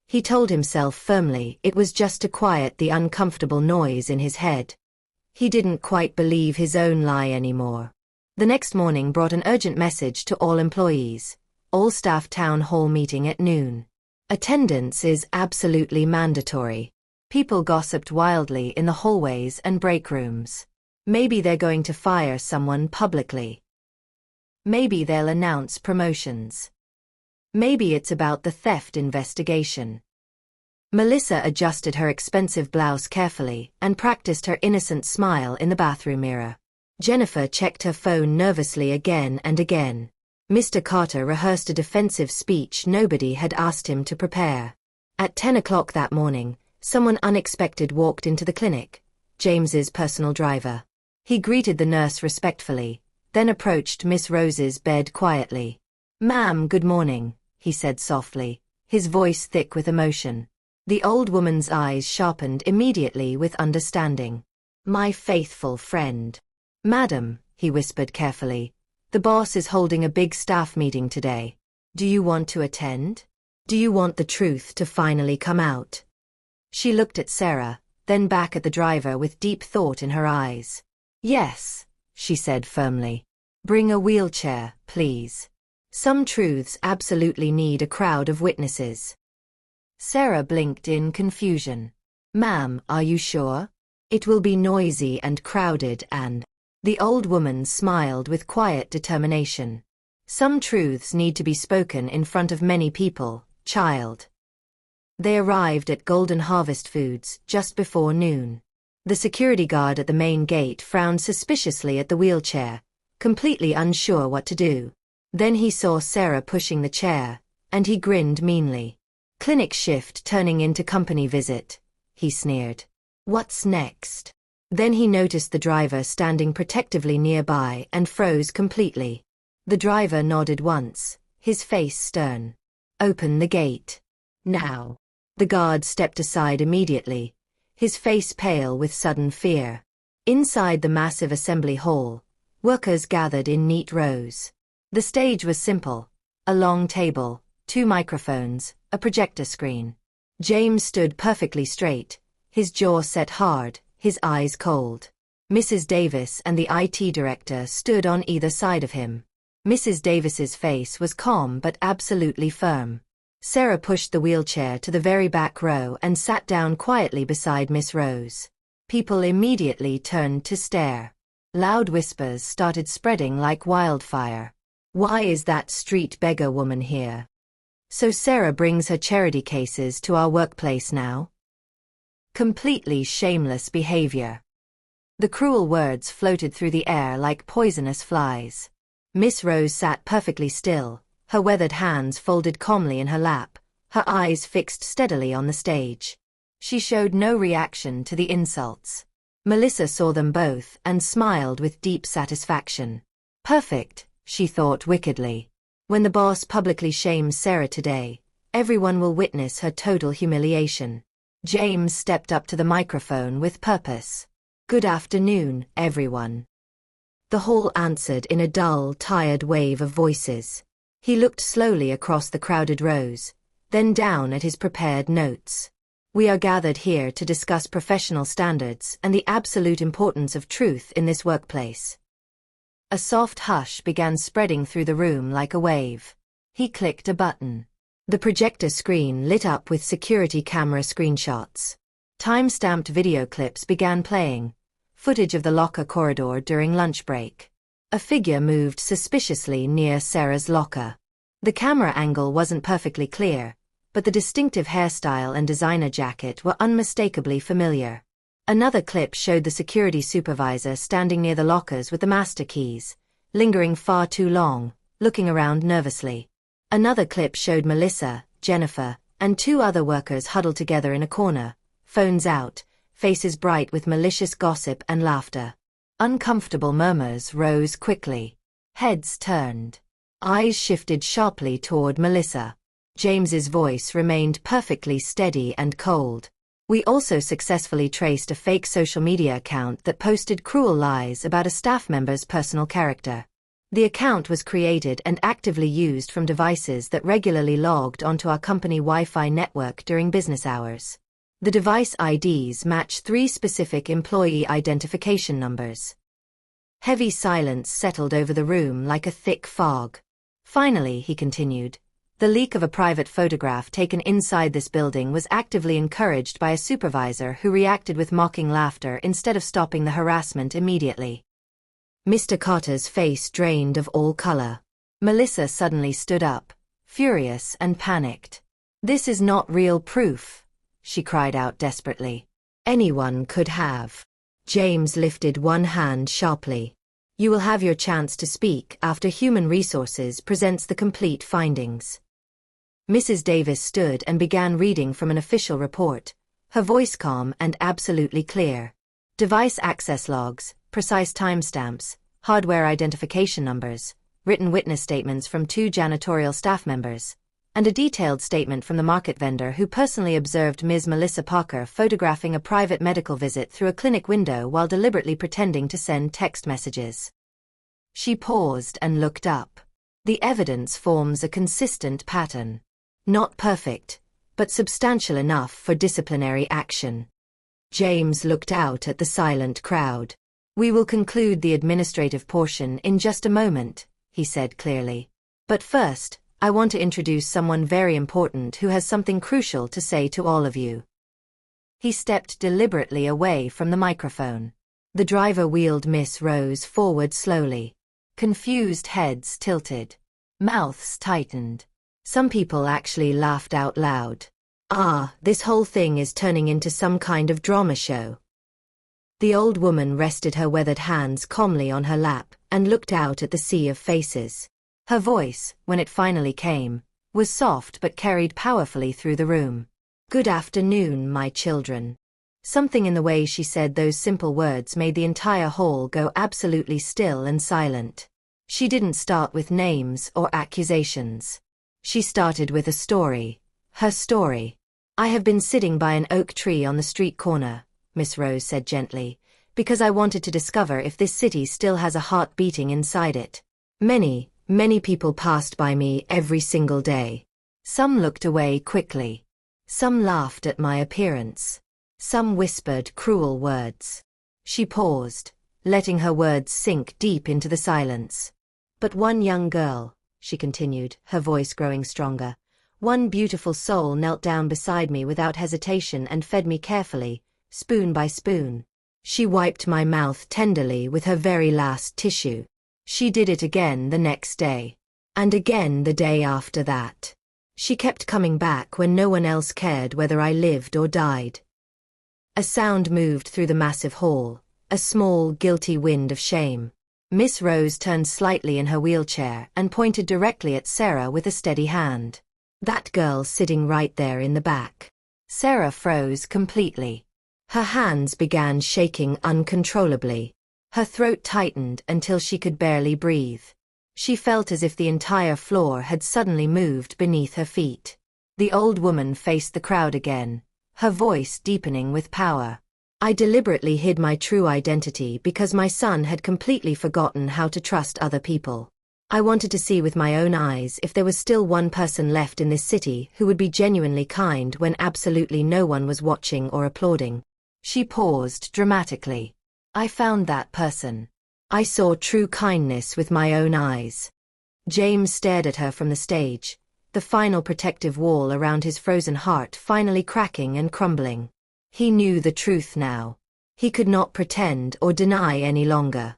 He told himself firmly it was just to quiet the uncomfortable noise in his head. He didn't quite believe his own lie anymore. The next morning brought an urgent message to all employees. All staff town hall meeting at noon. Attendance is absolutely mandatory. People gossiped wildly in the hallways and break rooms. Maybe they're going to fire someone publicly. Maybe they'll announce promotions. Maybe it's about the theft investigation. Melissa adjusted her expensive blouse carefully and practiced her innocent smile in the bathroom mirror. Jennifer checked her phone nervously again and again. Mr. Carter rehearsed a defensive speech nobody had asked him to prepare. At 10 o'clock that morning, someone unexpected walked into the clinic, James's personal driver. He greeted the nurse respectfully, then approached Miss Rose's bed quietly. "Ma'am, good morning," he said softly, his voice thick with emotion. The old woman's eyes sharpened immediately with understanding. "My faithful friend." "Madam," he whispered carefully, "the boss is holding a big staff meeting today. Do you want to attend? Do you want the truth to finally come out?" She looked at Sarah, then back at the driver with deep thought in her eyes. "Yes," she said firmly. "Bring a wheelchair, please. Some truths absolutely need a crowd of witnesses." Sarah blinked in confusion. "Ma'am, are you sure? It will be noisy and crowded and—" The old woman smiled with quiet determination. "Some truths need to be spoken in front of many people, child." They arrived at Golden Harvest Foods just before noon. The security guard at the main gate frowned suspiciously at the wheelchair, completely unsure what to do. Then he saw Sarah pushing the chair, and he grinned meanly. "Clinic shift turning into company visit," he sneered. "What's next?" Then he noticed the driver standing protectively nearby and froze completely. The driver nodded once, his face stern. "Open the gate. Now." The guard stepped aside immediately, his face pale with sudden fear. Inside the massive assembly hall, workers gathered in neat rows. The stage was simple: a long table, 2 microphones, a projector screen. James stood perfectly straight, his jaw set hard, his eyes cold. Mrs. Davis and the IT director stood on either side of him. Mrs. Davis's face was calm but absolutely firm. Sarah pushed the wheelchair to the very back row and sat down quietly beside Miss Rose. People immediately turned to stare. Loud whispers started spreading like wildfire. "Why is that street beggar woman here? So Sarah brings her charity cases to our workplace now? Completely shameless behavior." The cruel words floated through the air like poisonous flies. Miss Rose sat perfectly still, her weathered hands folded calmly in her lap, her eyes fixed steadily on the stage. She showed no reaction to the insults. Melissa saw them both and smiled with deep satisfaction. Perfect, she thought wickedly. When the boss publicly shames Sarah today, everyone will witness her total humiliation. James stepped up to the microphone with purpose. "Good afternoon, everyone." The hall answered in a dull, tired wave of voices. He looked slowly across the crowded rows, then down at his prepared notes. "We are gathered here to discuss professional standards and the absolute importance of truth in this workplace." A soft hush began spreading through the room like a wave. He clicked a button. The projector screen lit up with security camera screenshots. Time-stamped video clips began playing, footage of the locker corridor during lunch break. A figure moved suspiciously near Sarah's locker. The camera angle wasn't perfectly clear, but the distinctive hairstyle and designer jacket were unmistakably familiar. Another clip showed the security supervisor standing near the lockers with the master keys, lingering far too long, looking around nervously. Another clip showed Melissa, Jennifer, and 2 other workers huddled together in a corner, phones out, faces bright with malicious gossip and laughter. Uncomfortable murmurs rose quickly. Heads turned. Eyes shifted sharply toward Melissa. James's voice remained perfectly steady and cold. We also successfully traced a fake social media account that posted cruel lies about a staff member's personal character. The account was created and actively used from devices that regularly logged onto our company Wi-Fi network during business hours. The device IDs match 3 specific employee identification numbers. Heavy silence settled over the room like a thick fog. Finally, he continued, the leak of a private photograph taken inside this building was actively encouraged by a supervisor who reacted with mocking laughter instead of stopping the harassment immediately. Mr. Carter's face drained of all color. Melissa suddenly stood up, furious and panicked. "This is not real proof," she cried out desperately. "Anyone could have." James lifted one hand sharply. "You will have your chance to speak after Human Resources presents the complete findings." Mrs. Davis stood and began reading from an official report, her voice calm and absolutely clear. Device access logs, precise timestamps, hardware identification numbers, written witness statements from 2 janitorial staff members, and a detailed statement from the market vendor who personally observed Ms. Melissa Parker photographing a private medical visit through a clinic window while deliberately pretending to send text messages. She paused and looked up. The evidence forms a consistent pattern. Not perfect, but substantial enough for disciplinary action. James looked out at the silent crowd. "We will conclude the administrative portion in just a moment," he said clearly. "But first, I want to introduce someone very important who has something crucial to say to all of you." He stepped deliberately away from the microphone. The driver wheeled Miss Rose forward slowly. Confused heads tilted. Mouths tightened. Some people actually laughed out loud. This whole thing is turning into some kind of drama show." The old woman rested her weathered hands calmly on her lap and looked out at the sea of faces. Her voice, when it finally came, was soft but carried powerfully through the room. "Good afternoon, my children." Something in the way she said those simple words made the entire hall go absolutely still and silent. She didn't start with names or accusations. She started with a story. Her story. "I have been sitting by an oak tree on the street corner," Miss Rose said gently, "because I wanted to discover if this city still has a heart beating inside it. Many people passed by me every single day. Some looked away quickly. Some laughed at my appearance. Some whispered cruel words." She paused, letting her words sink deep into the silence. "But one young girl," she continued, her voice growing stronger, "one beautiful soul knelt down beside me without hesitation and fed me carefully, spoon by spoon. She wiped my mouth tenderly with her very last tissue. She did it again the next day. And again the day after that. She kept coming back when no one else cared whether I lived or died." A sound moved through the massive hall, a small, guilty wind of shame. Miss Rose turned slightly in her wheelchair and pointed directly at Sarah with a steady hand. "That girl sitting right there in the back." Sarah froze completely. Her hands began shaking uncontrollably. Her throat tightened until she could barely breathe. She felt as if the entire floor had suddenly moved beneath her feet. The old woman faced the crowd again, her voice deepening with power. "I deliberately hid my true identity because my son had completely forgotten how to trust other people. I wanted to see with my own eyes if there was still one person left in this city who would be genuinely kind when absolutely no one was watching or applauding." She paused dramatically. "I found that person. I saw true kindness with my own eyes." James stared at her from the stage, the final protective wall around his frozen heart finally cracking and crumbling. He knew the truth now. He could not pretend or deny any longer.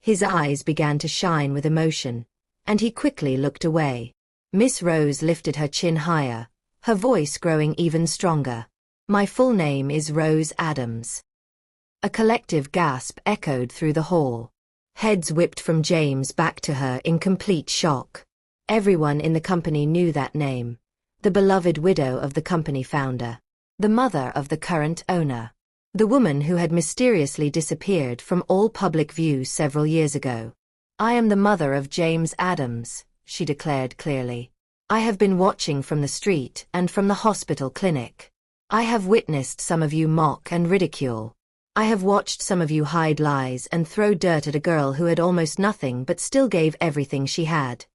His eyes began to shine with emotion, and he quickly looked away. Miss Rose lifted her chin higher, her voice growing even stronger. "My full name is Rose Adams." A collective gasp echoed through the hall. Heads whipped from James back to her in complete shock. Everyone in the company knew that name. The beloved widow of the company founder. The mother of the current owner. The woman who had mysteriously disappeared from all public view several years ago. "I am the mother of James Adams," she declared clearly. "I have been watching from the street and from the hospital clinic. I have witnessed some of you mock and ridicule. I have watched some of you hide lies and throw dirt at a girl who had almost nothing but still gave everything she had."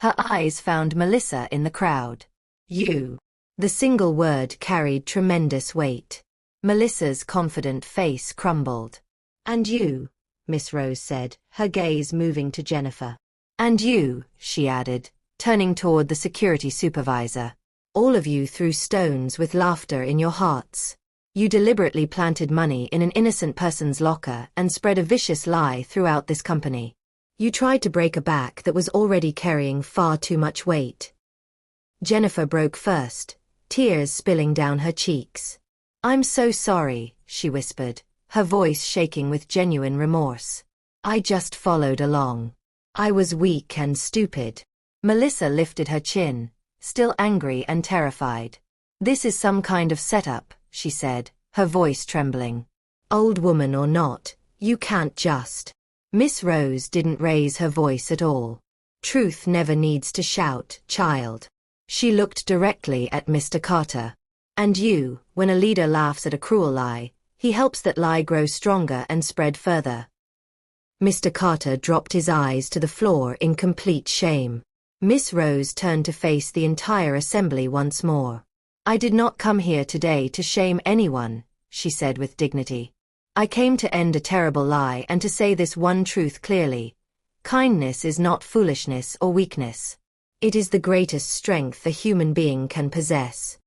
Her eyes found Melissa in the crowd. "You." The single word carried tremendous weight. Melissa's confident face crumbled. "And you," Miss Rose said, her gaze moving to Jennifer. "And you," she added, turning toward the security supervisor. "All of you threw stones with laughter in your hearts. You deliberately planted money in an innocent person's locker and spread a vicious lie throughout this company. You tried to break a back that was already carrying far too much weight." Jennifer broke first, tears spilling down her cheeks. "I'm so sorry," she whispered, her voice shaking with genuine remorse. "I just followed along. I was weak and stupid." Melissa lifted her chin, still angry and terrified. "This is some kind of setup," she said, her voice trembling. "Old woman or not, you can't just." Miss Rose didn't raise her voice at all. "Truth never needs to shout, child." She looked directly at Mr. Carter. "And you, when a leader laughs at a cruel lie, he helps that lie grow stronger and spread further." Mr. Carter dropped his eyes to the floor in complete shame. Miss Rose turned to face the entire assembly once more. "I did not come here today to shame anyone," she said with dignity. "I came to end a terrible lie and to say this one truth clearly. Kindness is not foolishness or weakness. It is the greatest strength a human being can possess."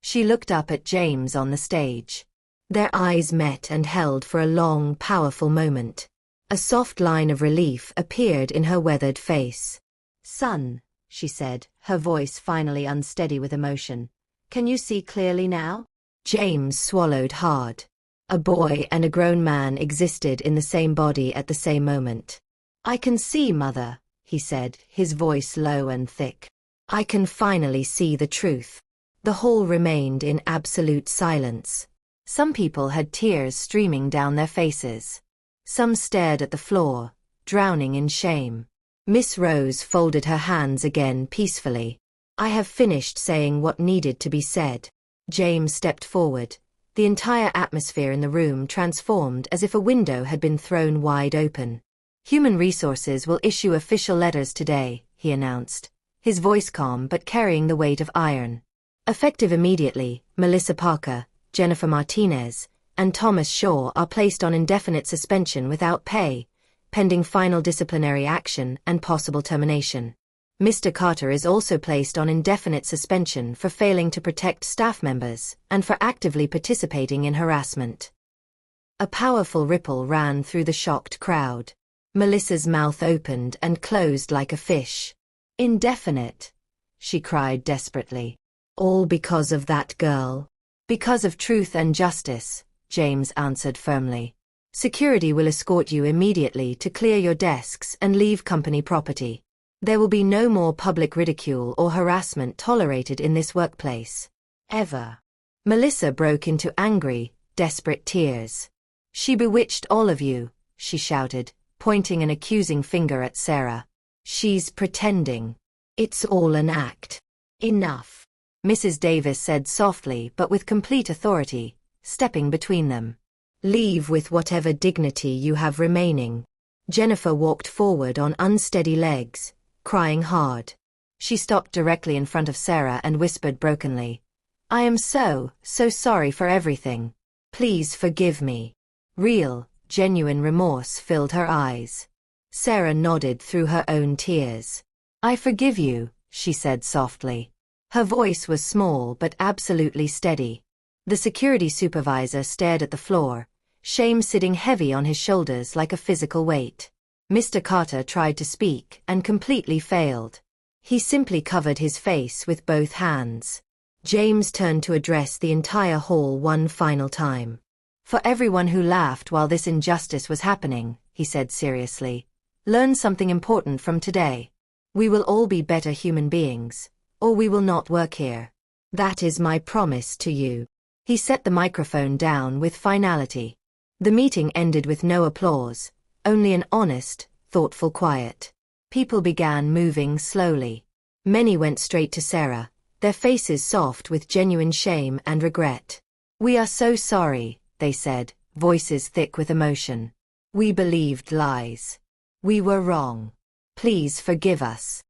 She looked up at James on the stage. Their eyes met and held for a long, powerful moment. A soft line of relief appeared in her weathered face. "Son," she said, her voice finally unsteady with emotion, "can you see clearly now?" James swallowed hard. A boy and a grown man existed in the same body at the same moment. "I can see, Mother," he said, his voice low and thick. "I can finally see the truth." The hall remained in absolute silence. Some people had tears streaming down their faces. Some stared at the floor, drowning in shame. Miss Rose folded her hands again peacefully. "I have finished saying what needed to be said." James stepped forward. The entire atmosphere in the room transformed as if a window had been thrown wide open. "Human Resources will issue official letters today," he announced, his voice calm but carrying the weight of iron. "Effective immediately, Melissa Parker, Jennifer Martinez, and Thomas Shaw are placed on indefinite suspension without pay, pending final disciplinary action and possible termination. Mr. Carter is also placed on indefinite suspension for failing to protect staff members and for actively participating in harassment." A powerful ripple ran through the shocked crowd. Melissa's mouth opened and closed like a fish. "Indefinite?" she cried desperately. "All because of that girl?" "Because of truth and justice," James answered firmly. "Security will escort you immediately to clear your desks and leave company property. There will be no more public ridicule or harassment tolerated in this workplace. Ever." Melissa broke into angry, desperate tears. "She bewitched all of you," she shouted, pointing an accusing finger at Sarah. "She's pretending. It's all an act." "Enough," Mrs. Davis said softly but with complete authority, stepping between them. "Leave with whatever dignity you have remaining." Jennifer walked forward on unsteady legs, crying hard. She stopped directly in front of Sarah and whispered brokenly, "I am so sorry for everything. Please forgive me." Real, genuine remorse filled her eyes. Sarah nodded through her own tears. "I forgive you," she said softly. Her voice was small but absolutely steady. The security supervisor stared at the floor, shame sitting heavy on his shoulders like a physical weight. Mr. Carter tried to speak and completely failed. He simply covered his face with both hands. James turned to address the entire hall one final time. "For everyone who laughed while this injustice was happening," he said seriously, "learn something important from today. We will all be better human beings, or we will not work here. That is my promise to you." He set the microphone down with finality. The meeting ended with no applause, only an honest, thoughtful quiet. People began moving slowly. Many went straight to Sarah, their faces soft with genuine shame and regret. "We are so sorry," they said, voices thick with emotion. "We believed lies. We were wrong. Please forgive us."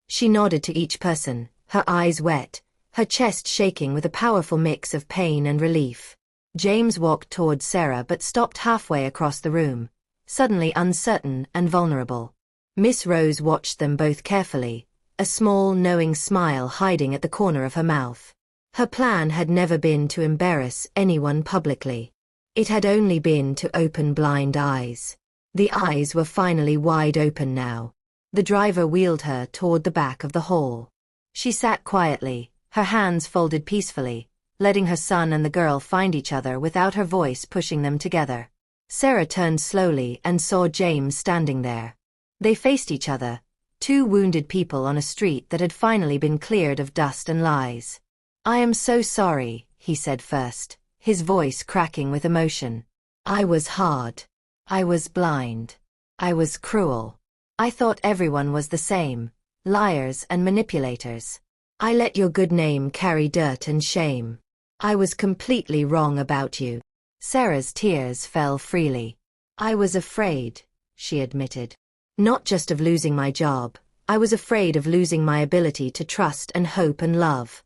She nodded to each person, her eyes wet, her chest shaking with a powerful mix of pain and relief. James walked towards Sarah but stopped halfway across the room, suddenly uncertain and vulnerable. Miss Rose watched them both carefully, a small, knowing smile hiding at the corner of her mouth. Her plan had never been to embarrass anyone publicly. It had only been to open blind eyes. The eyes were finally wide open now. The driver wheeled her toward the back of the hall. She sat quietly, her hands folded peacefully, letting her son and the girl find each other without her voice pushing them together. Sarah turned slowly and saw James standing there. They faced each other, two wounded people on a street that had finally been cleared of dust and lies. "I am so sorry," he said first, his voice cracking with emotion. "I was hard. I was blind. I was cruel. I thought everyone was the same, liars and manipulators. I let your good name carry dirt and shame. I was completely wrong about you." Sarah's tears fell freely. "I was afraid," she admitted. "Not just of losing my job, I was afraid of losing my ability to trust and hope and love."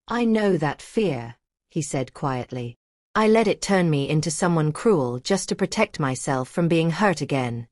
"I know that fear," he said quietly. "I let it turn me into someone cruel just to protect myself from being hurt again."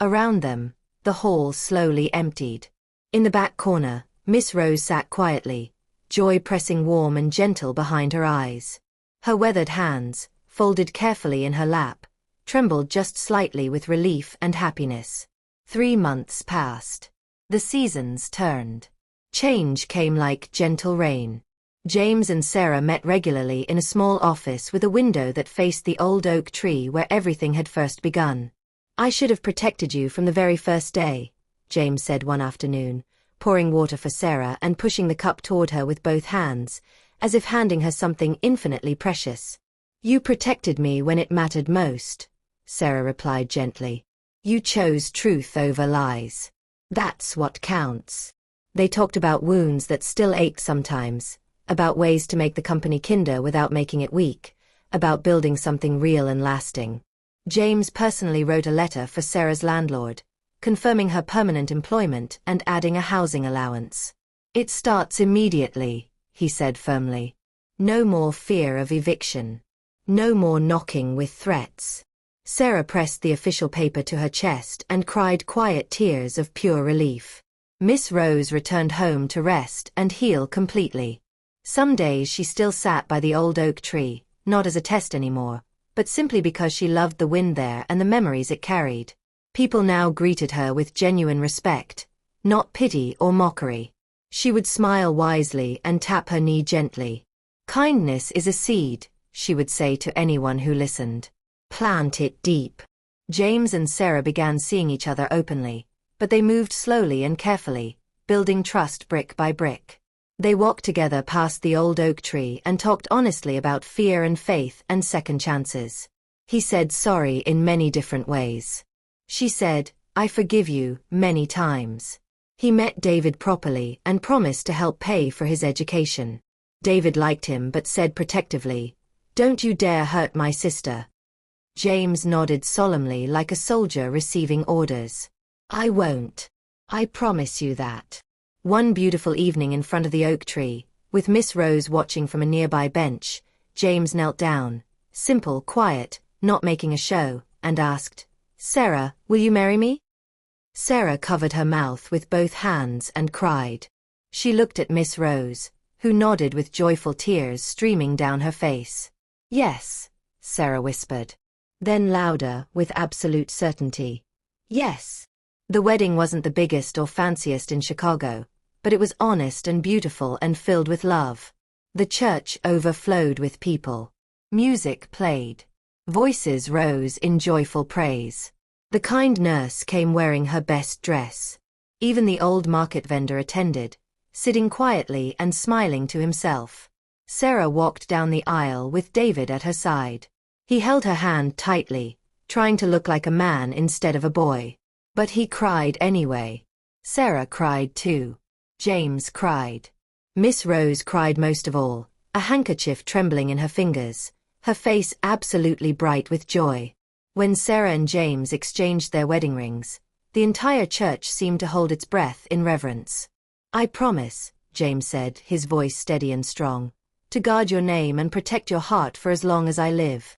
Around them, the hall slowly emptied. In the back corner, Miss Rose sat quietly, joy pressing warm and gentle behind her eyes. Her weathered hands, folded carefully in her lap, trembled just slightly with relief and happiness. 3 months passed. The seasons turned. Change came like gentle rain. James and Sarah met regularly in a small office with a window that faced the old oak tree where everything had first begun. "I should have protected you from the very first day," James said one afternoon, pouring water for Sarah and pushing the cup toward her with both hands, as if handing her something infinitely precious. "You protected me when it mattered most," Sarah replied gently. "You chose truth over lies. That's what counts." They talked about wounds that still ached sometimes, about ways to make the company kinder without making it weak, about building something real and lasting. James personally wrote a letter for Sarah's landlord, confirming her permanent employment and adding a housing allowance. "It starts immediately," he said firmly. "No more fear of eviction. No more knocking with threats." Sarah pressed the official paper to her chest and cried quiet tears of pure relief. Miss Rose returned home to rest and heal completely. Some days she still sat by the old oak tree, not as a test anymore, but simply because she loved the wind there and the memories it carried. People now greeted her with genuine respect, not pity or mockery. She would smile wisely and tap her knee gently. "Kindness is a seed," she would say to anyone who listened. "Plant it deep." James and Sarah began seeing each other openly, but they moved slowly and carefully, building trust brick by brick. They walked together past the old oak tree and talked honestly about fear and faith and second chances. He said sorry in many different ways. She said, "I forgive you," many times. He met David properly and promised to help pay for his education. David liked him but said protectively, "Don't you dare hurt my sister." James nodded solemnly like a soldier receiving orders. "I won't. I promise you that." One beautiful evening in front of the oak tree, with Miss Rose watching from a nearby bench, James knelt down, simple, quiet, not making a show, and asked, "Sarah, will you marry me?" Sarah covered her mouth with both hands and cried. She looked at Miss Rose, who nodded with joyful tears streaming down her face. "Yes," Sarah whispered. Then louder, with absolute certainty. "Yes." The wedding wasn't the biggest or fanciest in Chicago, but it was honest and beautiful and filled with love. The church overflowed with people. Music played. Voices rose in joyful praise. The kind nurse came wearing her best dress. Even the old market vendor attended, sitting quietly and smiling to himself. Sarah walked down the aisle with David at her side. He held her hand tightly, trying to look like a man instead of a boy. But he cried anyway. Sarah cried too. James cried. Miss Rose cried most of all, a handkerchief trembling in her fingers, her face absolutely bright with joy. When Sarah and James exchanged their wedding rings, the entire church seemed to hold its breath in reverence. "I promise," James said, his voice steady and strong, "to guard your name and protect your heart for as long as I live."